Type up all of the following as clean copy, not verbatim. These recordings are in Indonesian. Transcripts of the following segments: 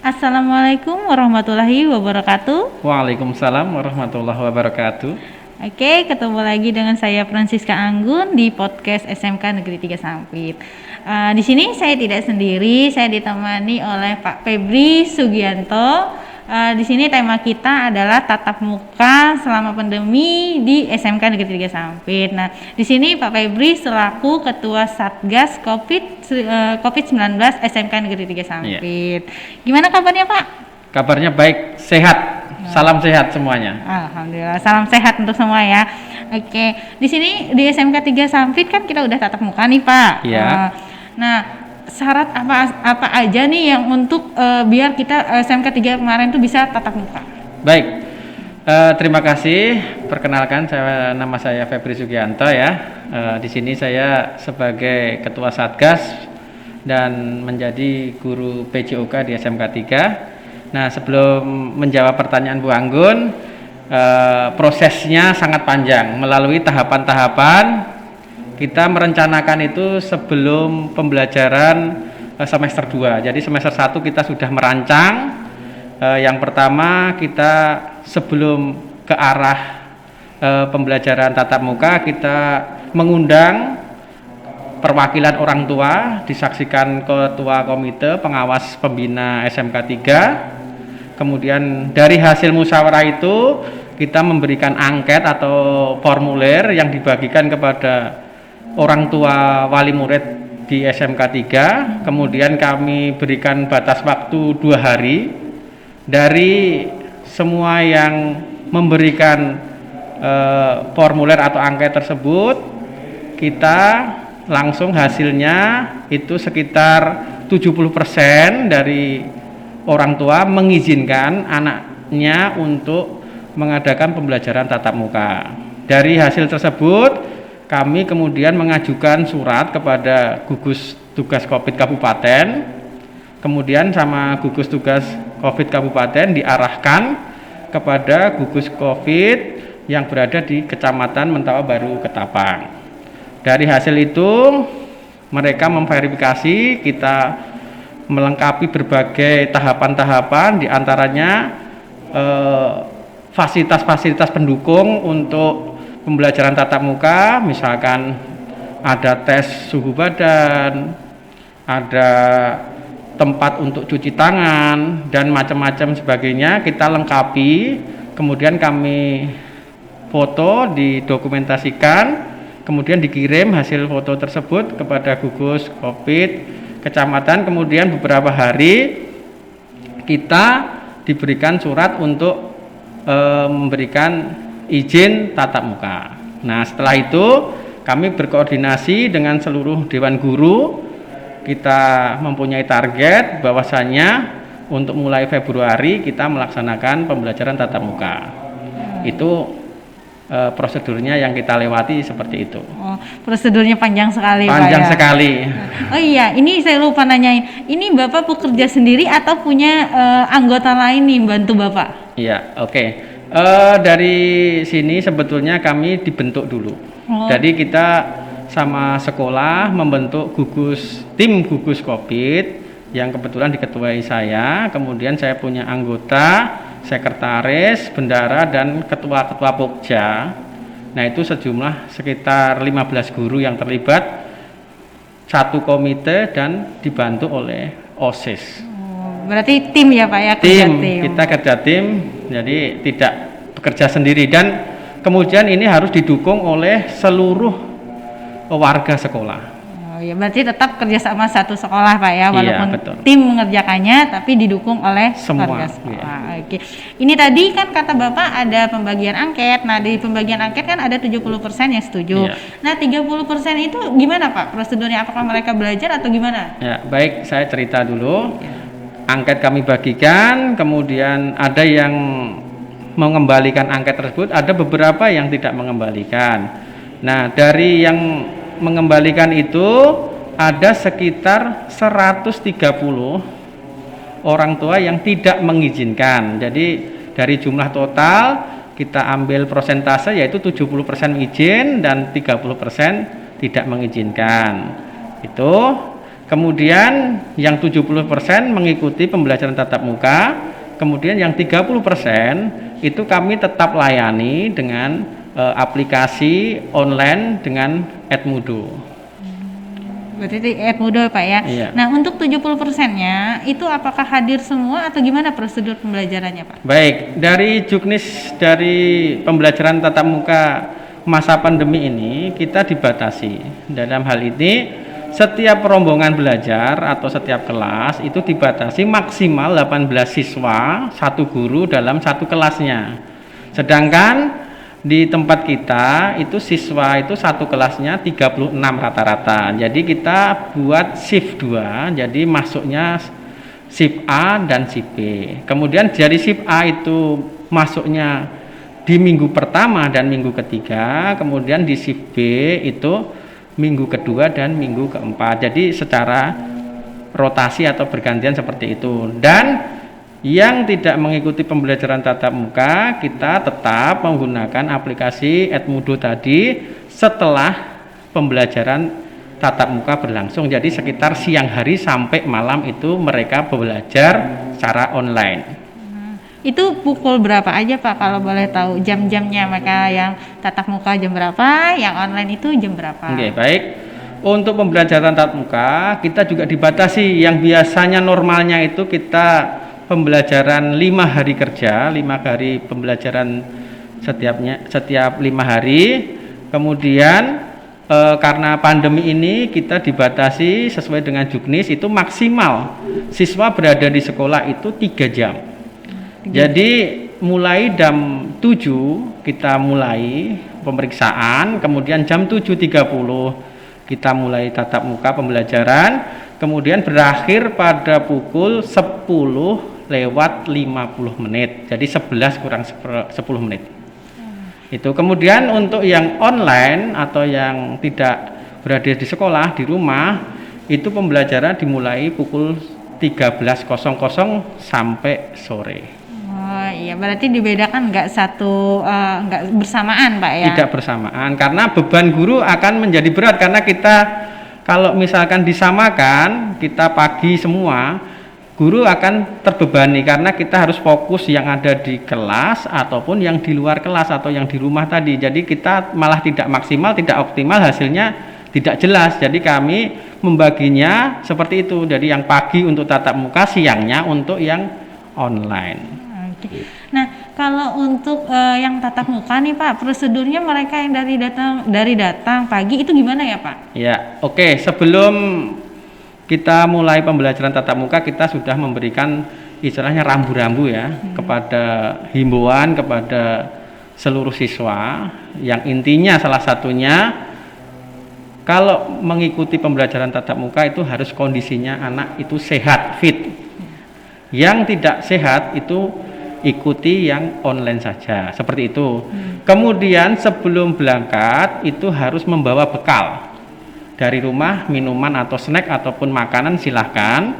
Assalamualaikum warahmatullahi wabarakatuh. Waalaikumsalam warahmatullahi wabarakatuh. Oke, ketemu lagi dengan saya Francisca Anggun di podcast SMK Negeri 3 Sampit. Di sini saya tidak sendiri, saya ditemani oleh Pak Febri Sugianto. Di sini tema kita adalah tatap muka selama pandemi di SMK Negeri 3 Sampit. Nah, di sini Pak Febri selaku Ketua Satgas COVID-19 SMK Negeri 3 Sampit. Gimana kabarnya, Pak? Kabarnya baik, sehat. Salam sehat semuanya. Alhamdulillah, salam sehat untuk semua ya. Oke, di sini di SMK 3 Sampit kan kita udah tatap muka nih, Pak. Iya. Nah, syarat apa aja nih yang untuk biar kita SMK 3 kemarin tuh bisa tatap muka? Baik. Terima kasih. Perkenalkan, nama saya Febri Sugianto ya. Di sini saya sebagai Ketua Satgas dan menjadi guru PJOK di SMK 3. Nah, sebelum menjawab pertanyaan Bu Anggun, prosesnya sangat panjang. Melalui tahapan-tahapan, kita merencanakan itu sebelum pembelajaran semester 2. Jadi semester 1 kita sudah merancang. Yang pertama, kita sebelum ke arah pembelajaran tatap muka, kita mengundang perwakilan orang tua, disaksikan ketua komite pengawas pembina SMK 3. Kemudian dari hasil musyawarah itu kita memberikan angket atau formulir yang dibagikan kepada orang tua wali murid di SMK 3. Kemudian kami berikan batas waktu 2 hari. Dari semua yang memberikan formulir atau angket tersebut, kita langsung hasilnya itu sekitar 70% dari orang tua mengizinkan anaknya untuk mengadakan pembelajaran tatap muka. Dari hasil tersebut, kami kemudian mengajukan surat kepada gugus tugas COVID Kabupaten. Kemudian sama gugus tugas COVID Kabupaten diarahkan kepada gugus COVID yang berada di Kecamatan Mentawa Baru Ketapang. Dari hasil itu, mereka memverifikasi, kita melengkapi berbagai tahapan-tahapan, diantaranya fasilitas-fasilitas pendukung untuk pembelajaran tatap muka, misalkan ada tes suhu badan, ada tempat untuk cuci tangan, dan macam-macam sebagainya kita lengkapi. Kemudian kami foto, didokumentasikan, kemudian dikirim hasil foto tersebut kepada gugus COVID kecamatan. Kemudian beberapa hari kita diberikan surat untuk memberikan izin tatap muka. Nah, setelah itu kami berkoordinasi dengan seluruh dewan guru. Kita mempunyai target bahwasannya untuk mulai Februari kita melaksanakan pembelajaran tatap muka. Itu prosedurnya yang kita lewati seperti itu. Oh, prosedurnya panjang sekali, panjang Pak, ya? Sekali. Oh iya, ini saya lupa nanyain. Ini Bapak bekerja sendiri atau punya anggota lain nih bantu Bapak? Iya, oke. Dari sini sebetulnya kami dibentuk dulu. Jadi kita sama sekolah membentuk tim gugus COVID yang kebetulan diketuai saya. Kemudian saya punya anggota, sekretaris, bendara, dan ketua-ketua pokja. Nah, itu sejumlah sekitar 15 guru yang terlibat, satu komite dan dibantu oleh OSIS. Berarti tim ya, Pak ya? Tim, kita kerja tim, jadi tidak bekerja sendiri. Dan kemudian ini harus didukung oleh seluruh warga sekolah. Oh ya, berarti tetap kerjasama satu sekolah, Pak ya, walaupun betul. Tim mengerjakannya tapi didukung oleh semua warga sekolah. Iya. Oke. Ini tadi kan kata Bapak ada pembagian angket. Nah, di pembagian angket kan ada 70% yang setuju. Iya. Nah, 30% itu gimana, Pak? Prosedurnya apakah mereka belajar atau gimana? Ya, baik, saya cerita dulu. Angket kami bagikan, kemudian ada yang mengembalikan angket tersebut, ada beberapa yang tidak mengembalikan. Nah, dari yang mengembalikan itu ada sekitar 130 orang tua yang tidak mengizinkan. Jadi dari jumlah total kita ambil persentase, yaitu 70% izin dan 30% tidak mengizinkan. Itu Kemudian yang 70% mengikuti pembelajaran tatap muka. Kemudian yang 30% itu kami tetap layani dengan aplikasi online dengan Edmudo. Berarti di Edmudo Pak ya. Iya. Nah, untuk 70%-nya itu apakah hadir semua atau gimana prosedur pembelajarannya Pak? Baik, dari juknis dari pembelajaran tatap muka masa pandemi ini kita dibatasi. Dalam hal ini setiap rombongan belajar atau setiap kelas itu dibatasi maksimal 18 siswa, satu guru dalam satu kelasnya. Sedangkan di tempat kita itu siswa itu satu kelasnya 36 rata-rata. Jadi kita buat shift 2, jadi masuknya shift A dan shift B. Kemudian dari shift A itu masuknya di minggu pertama dan minggu ketiga, kemudian di shift B itu minggu kedua dan minggu keempat. Jadi secara rotasi atau bergantian seperti itu. Dan yang tidak mengikuti pembelajaran tatap muka, kita tetap menggunakan aplikasi Edmudo tadi setelah pembelajaran tatap muka berlangsung. Jadi sekitar siang hari sampai malam itu mereka belajar secara online. Itu pukul berapa aja Pak kalau boleh tahu jam-jamnya, mereka yang tatap muka jam berapa, yang online itu jam berapa? Oke, baik. Untuk pembelajaran tatap muka kita juga dibatasi. Yang biasanya normalnya itu kita pembelajaran 5 hari kerja, 5 hari pembelajaran setiap 5 hari. Kemudian karena pandemi ini kita dibatasi sesuai dengan juknis itu maksimal siswa berada di sekolah itu 3 jam. Jadi mulai jam 7 kita mulai pemeriksaan, kemudian jam 7.30 kita mulai tatap muka pembelajaran, kemudian berakhir pada pukul 10 lewat 50 menit. Jadi 11 kurang 10 menit. Itu kemudian untuk yang online atau yang tidak berada di sekolah, di rumah, itu pembelajaran dimulai pukul 13.00 sampai sore. Oh iya, berarti dibedakan nggak bersamaan Pak ya? Tidak bersamaan, karena beban guru akan menjadi berat, karena kita kalau misalkan disamakan, kita pagi semua, guru akan terbebani karena kita harus fokus yang ada di kelas ataupun yang di luar kelas atau yang di rumah tadi. Jadi kita malah tidak maksimal, tidak optimal, hasilnya tidak jelas. Jadi kami membaginya seperti itu. Jadi yang pagi untuk tatap muka, siangnya untuk yang online. Oke. Nah, kalau untuk yang tatap muka nih Pak, prosedurnya mereka yang dari datang pagi itu gimana ya Pak? Ya, oke. Sebelum kita mulai pembelajaran tatap muka, kita sudah memberikan istilahnya rambu-rambu ya kepada himbauan kepada seluruh siswa, yang intinya salah satunya kalau mengikuti pembelajaran tatap muka itu harus kondisinya anak itu sehat, fit. Yang tidak sehat itu ikuti yang online saja, seperti itu. Kemudian sebelum berangkat itu harus membawa bekal dari rumah, minuman atau snack ataupun makanan silahkan,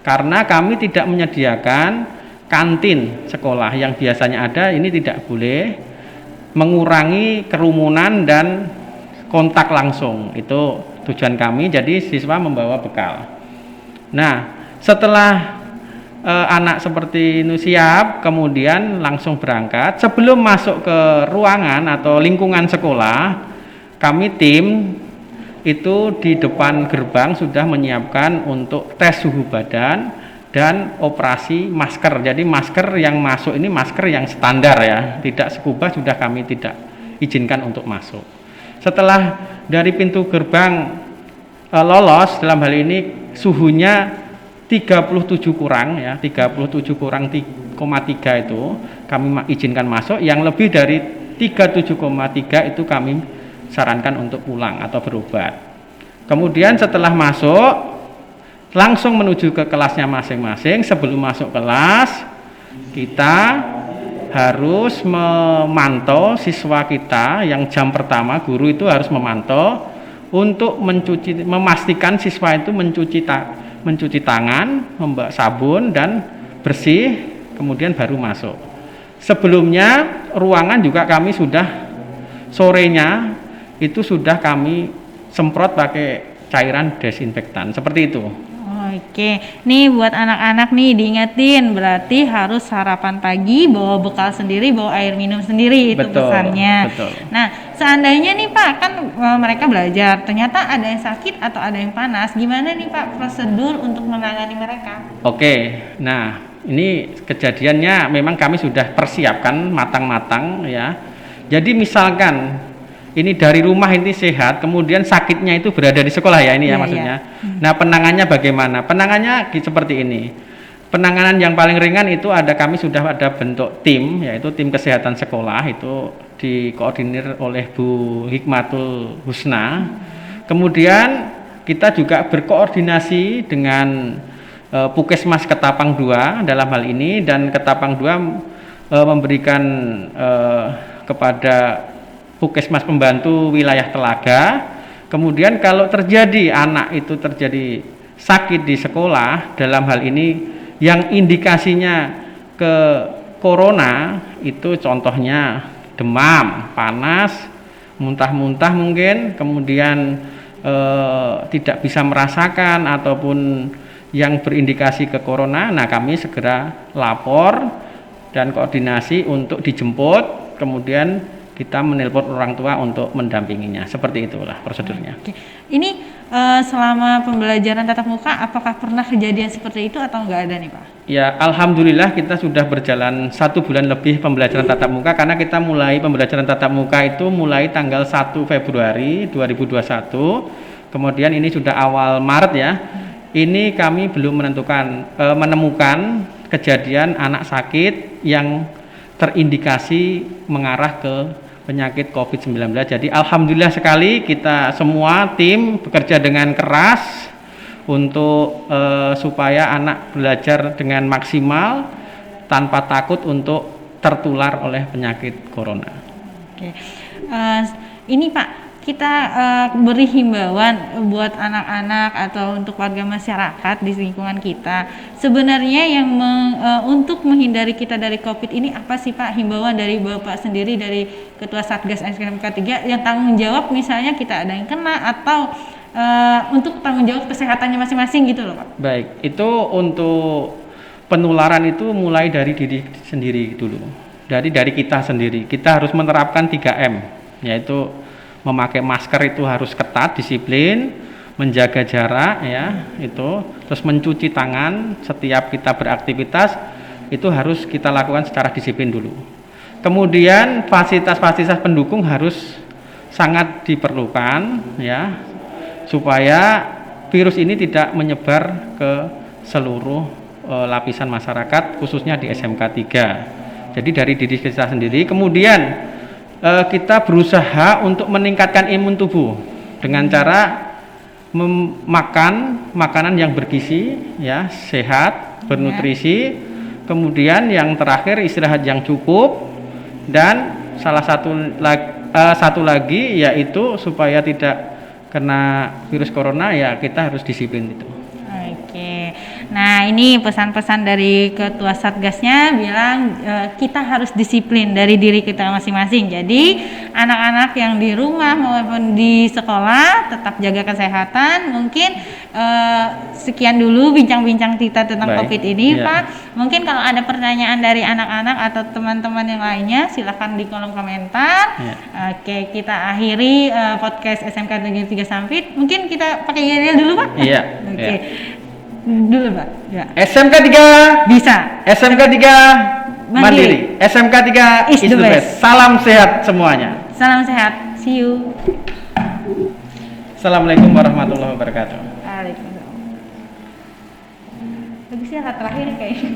karena kami tidak menyediakan kantin sekolah yang biasanya ada. Ini tidak boleh, mengurangi kerumunan dan kontak langsung, itu tujuan kami. Jadi siswa membawa bekal. Nah, setelah anak seperti ini siap, kemudian langsung berangkat. Sebelum masuk ke ruangan atau lingkungan sekolah, kami tim itu di depan gerbang sudah menyiapkan untuk tes suhu badan dan operasi masker. Jadi masker yang masuk ini masker yang standar ya, tidak scuba sudah kami tidak izinkan untuk masuk. Setelah dari pintu gerbang lolos, dalam hal ini suhunya 37 kurang ya, 37 kurang 3,3 itu kami izinkan masuk. Yang lebih dari 37,3 itu kami sarankan untuk pulang atau berobat. Kemudian setelah masuk langsung menuju ke kelasnya masing-masing. Sebelum masuk kelas kita harus memantau siswa kita. Yang jam pertama guru itu harus memantau untuk memastikan siswa itu mencuci tangan, membawa sabun dan bersih, kemudian baru masuk. Sebelumnya ruangan juga kami sudah sorenya itu sudah kami semprot pakai cairan desinfektan. Seperti itu. Oke, nih buat anak-anak nih diingetin berarti harus sarapan pagi, bawa bekal sendiri, bawa air minum sendiri, itu Betul, pesannya. betul. Nah, seandainya nih Pak, kan mereka belajar, ternyata ada yang sakit atau ada yang panas, gimana nih Pak prosedur untuk menangani mereka? Oke, nah ini kejadiannya memang kami sudah persiapkan matang-matang ya. Jadi misalkan ini dari rumah ini sehat, kemudian sakitnya itu berada di sekolah ya ini ya maksudnya. Nah penanganannya bagaimana? Penanganannya seperti ini. Penanganan yang paling ringan itu kami sudah ada bentuk tim, yaitu tim kesehatan sekolah, itu dikoordinir oleh Bu Hikmatul Husna. Kemudian kita juga berkoordinasi dengan Puskesmas Ketapang 2 dalam hal ini, dan Ketapang 2 memberikan kepada Puskesmas Pembantu Wilayah Telaga. Kemudian kalau terjadi anak itu terjadi sakit di sekolah, dalam hal ini yang indikasinya ke corona, itu contohnya demam, panas, muntah-muntah mungkin, kemudian tidak bisa merasakan ataupun yang berindikasi ke corona, nah kami segera lapor dan koordinasi untuk dijemput, kemudian kita menelpon orang tua untuk mendampinginya. Seperti itulah prosedurnya. Oke. Ini selama pembelajaran tatap muka, apakah pernah kejadian seperti itu atau enggak ada nih Pak? Ya, alhamdulillah kita sudah berjalan 1 bulan lebih pembelajaran tatap muka, karena kita mulai pembelajaran tatap muka itu mulai tanggal 1 Februari 2021. Kemudian ini sudah awal Maret ya. Ini kami belum menemukan kejadian anak sakit yang terindikasi mengarah ke penyakit COVID-19. Jadi alhamdulillah sekali kita semua tim bekerja dengan keras untuk supaya anak belajar dengan maksimal tanpa takut untuk tertular oleh penyakit corona. Oke. Ini Pak, kita beri himbauan buat anak-anak atau untuk warga masyarakat di lingkungan kita. Sebenarnya yang untuk menghindari kita dari COVID ini apa sih Pak himbauan dari Bapak sendiri, dari Ketua Satgas SMK 3 yang tanggung jawab misalnya kita ada yang kena atau untuk tanggung jawab kesehatannya masing-masing gitu loh Pak? Baik, itu untuk penularan itu mulai dari diri sendiri dulu. Dari kita sendiri. Kita harus menerapkan 3M, yaitu memakai masker itu harus ketat, disiplin, menjaga jarak ya, itu, terus mencuci tangan setiap kita beraktivitas itu harus kita lakukan secara disiplin dulu. Kemudian fasilitas-fasilitas pendukung harus sangat diperlukan ya, supaya virus ini tidak menyebar ke seluruh lapisan masyarakat, khususnya di SMK 3. Jadi dari diri kita sendiri. Kemudian kita berusaha untuk meningkatkan imun tubuh dengan cara memakan makanan yang bergizi ya, sehat, bernutrisi. Kemudian yang terakhir istirahat yang cukup, dan satu lagi yaitu supaya tidak kena virus corona ya kita harus disiplin itu. Oke, nah ini pesan-pesan dari Ketua Satgasnya bilang kita harus disiplin dari diri kita masing-masing. Jadi anak-anak yang di rumah maupun di sekolah tetap jaga kesehatan. Mungkin sekian dulu bincang-bincang kita tentang COVID ini ya. Pak. Mungkin kalau ada pertanyaan dari anak-anak atau teman-teman yang lainnya silahkan di kolom komentar ya. Oke, kita akhiri podcast SMK Negeri 3 Sampit. Mungkin kita pakai yel dulu Pak? Iya. Oke. Ya. Dulu Pak ya. SMK 3 bisa, SMK 3 mandiri, SMK 3 is the best. Salam sehat semuanya. Salam sehat, see you. Assalamualaikum warahmatullahi wabarakatuh. Waalaikumsalam. Bagusnya kata terakhir kayaknya.